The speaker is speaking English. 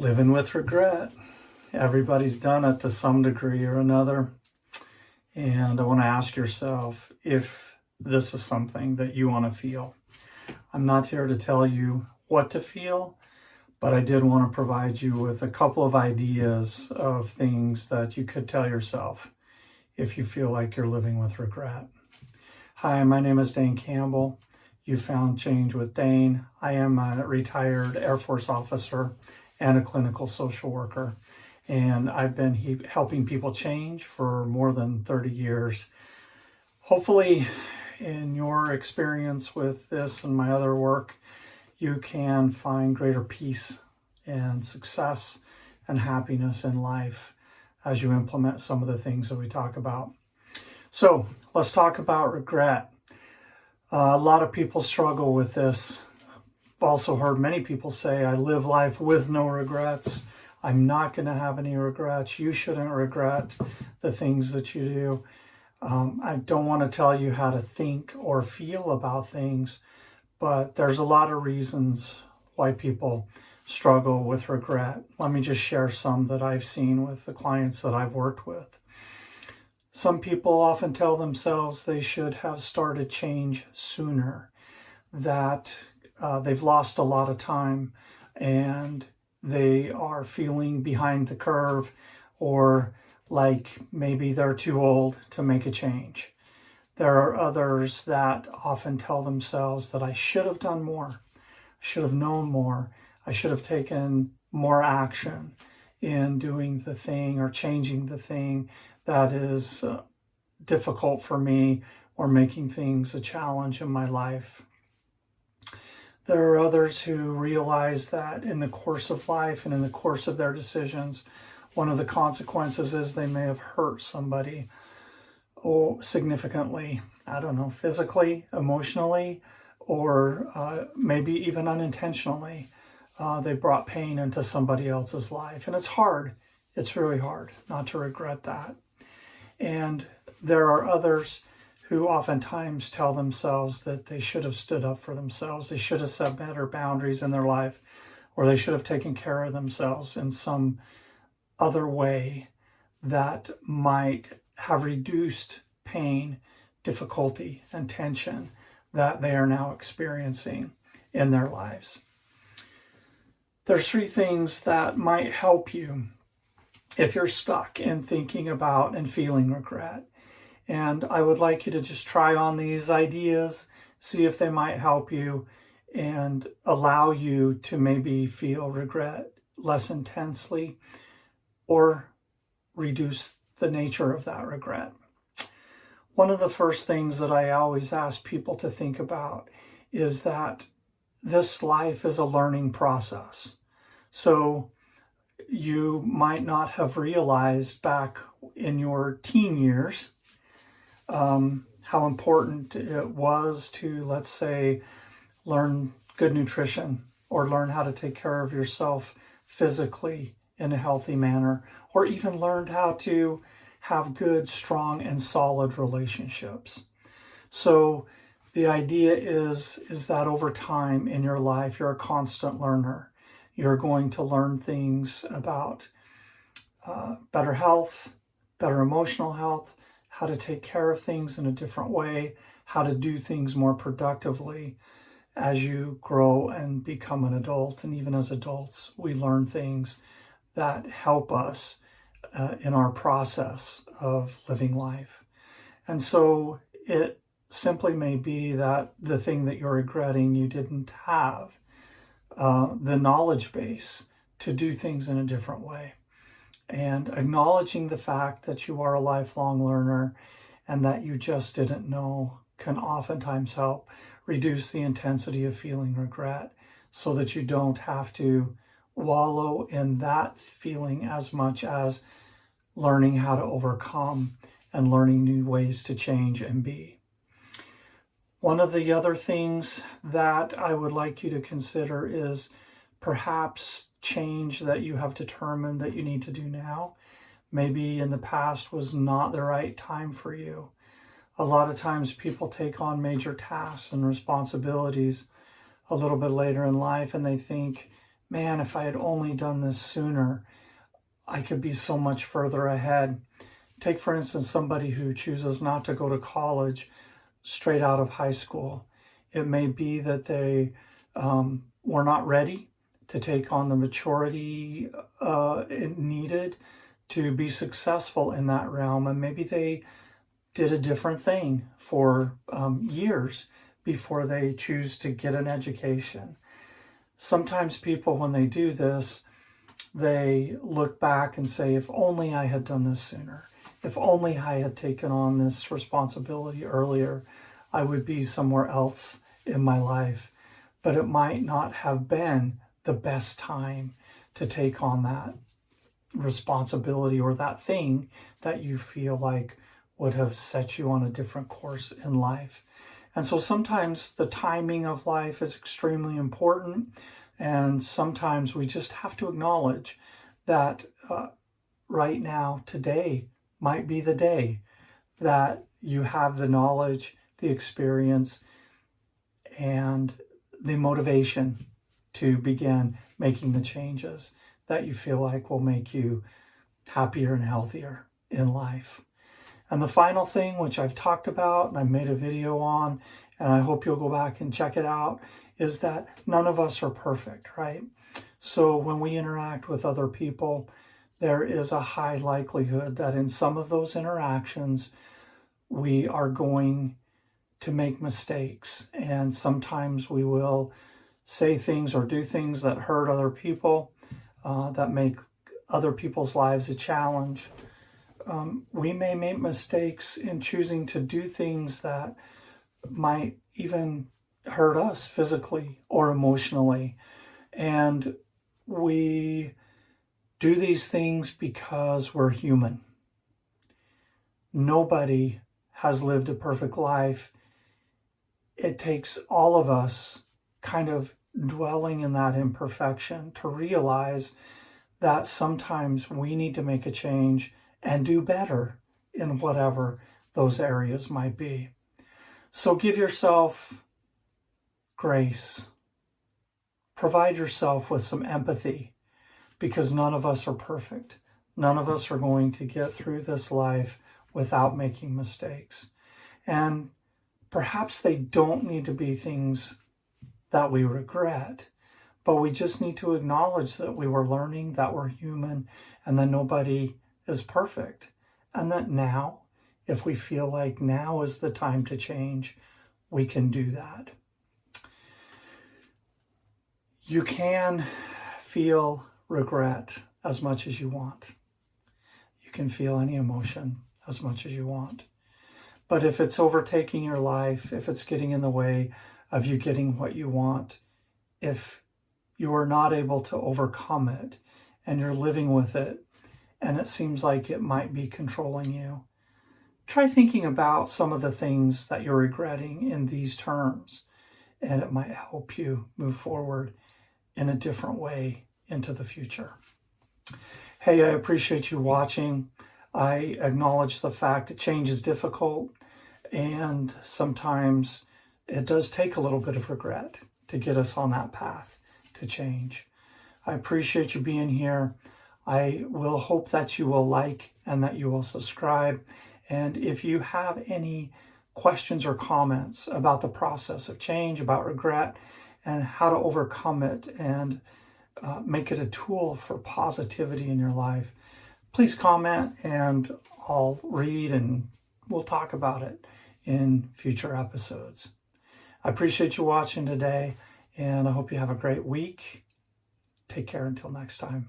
Living with regret. Everybody's done it to some degree or another. And I want to ask yourself if this is something that you want to feel. I'm not here to tell you what to feel, but I did want to provide you with a couple of ideas of things that you could tell yourself if you feel like you're living with regret. Hi, my name is Dane Campbell. You found Change with Dane. I am a retired Air Force officer and a clinical social worker. And I've been helping people change for more than 30 years. Hopefully, in your experience with this and my other work, you can find greater peace and success and happiness in life as you implement some of the things that we talk about. So let's talk about regret. A lot of people struggle with this. I've also heard many people say, I live life with no regrets. I'm not going to have any regrets. You shouldn't regret the things that you do. I don't want to tell you how to think or feel about things, but there's a lot of reasons why people struggle with regret. Let me just share some that I've seen with the clients that I've worked with. Some people often tell themselves they should have started change sooner, that they've lost a lot of time and they are feeling behind the curve, or like maybe they're too old to make a change. There are others that often tell themselves that I should have done more, I should have known more, I should have taken more action in doing the thing or changing the thing that is difficult for me or making things a challenge in my life. There are others who realize that in the course of life and in the course of their decisions, one of the consequences is they may have hurt somebody significantly, physically, emotionally, or maybe even unintentionally. They brought pain into somebody else's life. And it's hard. It's really hard not to regret that. And there are others who oftentimes tell themselves that they should have stood up for themselves. They should have set better boundaries in their life, or they should have taken care of themselves in some other way that might have reduced pain, difficulty, and tension that they are now experiencing in their lives. There's three things that might help you if you're stuck in thinking about and feeling regret. And I would like you to just try on these ideas, see if they might help you and allow you to maybe feel regret less intensely or reduce the nature of that regret. One of the first things that I always ask people to think about is that this life is a learning process. So you might not have realized back in your teen years how important it was to, let's say, learn good nutrition or learn how to take care of yourself physically in a healthy manner, or even learned how to have good, strong, and solid relationships. So the idea is that over time in your life, you're a constant learner. You're going to learn things about better health, better emotional health, how to take care of things in a different way, how to do things more productively as you grow and become an adult. And even as adults, we learn things that help us in our process of living life. And so it simply may be that the thing that you're regretting, you didn't have the knowledge base to do things in a different way. And acknowledging the fact that you are a lifelong learner and that you just didn't know can oftentimes help reduce the intensity of feeling regret so that you don't have to wallow in that feeling as much as learning how to overcome and learning new ways to change and be. One of the other things that I would like you to consider is perhaps change that you have determined that you need to do now. Maybe in the past was not the right time for you. A lot of times people take on major tasks and responsibilities a little bit later in life and they think man, if I had only done this sooner, I could be so much further ahead. Take, for instance, somebody who chooses not to go to college straight out of high school. It may be that they were not ready to take on the maturity needed to be successful in that realm. And maybe they did a different thing for years before they choose to get an education. Sometimes people, when they do this, they look back and say, if only I had done this sooner, if only I had taken on this responsibility earlier, I would be somewhere else in my life. But it might not have been the best time to take on that responsibility or that thing that you feel like would have set you on a different course in life. And so sometimes the timing of life is extremely important. And sometimes we just have to acknowledge that right now, today, might be the day that you have the knowledge, the experience, and the motivation to begin making the changes that you feel like will make you happier and healthier in life. And the final thing, which I've talked about and I made a video on, and I hope you'll go back and check it out, is that none of us are perfect, right? So when we interact with other people, there is a high likelihood that in some of those interactions, we are going to make mistakes. And sometimes we will say things or do things that hurt other people, that make other people's lives a challenge. We may make mistakes in choosing to do things that might even hurt us physically or emotionally. And we do these things because we're human. Nobody has lived a perfect life. It takes all of us kind of dwelling in that imperfection to realize that sometimes we need to make a change and do better in whatever those areas might be. So give yourself grace. Provide yourself with some empathy, because none of us are perfect. None of us are going to get through this life without making mistakes. And perhaps they don't need to be things that we regret, but we just need to acknowledge that we were learning, that we're human, and that nobody is perfect. And that now, if we feel like now is the time to change, we can do that. You can feel regret as much as you want. You can feel any emotion as much as you want. But if it's overtaking your life, if it's getting in the way of you getting what you want, if you are not able to overcome it and you're living with it and it seems like it might be controlling you, try thinking about some of the things that you're regretting in these terms, and it might help you move forward in a different way into the future. Hey, I appreciate you watching. I acknowledge the fact that change is difficult, and sometimes it does take a little bit of regret to get us on that path to change. I appreciate you being here. I will hope that you will like and that you will subscribe. And if you have any questions or comments about the process of change, about regret, and how to overcome it and make it a tool for positivity in your life, please comment and I'll read and we'll talk about it in future episodes. I appreciate you watching today, and I hope you have a great week. Take care until next time.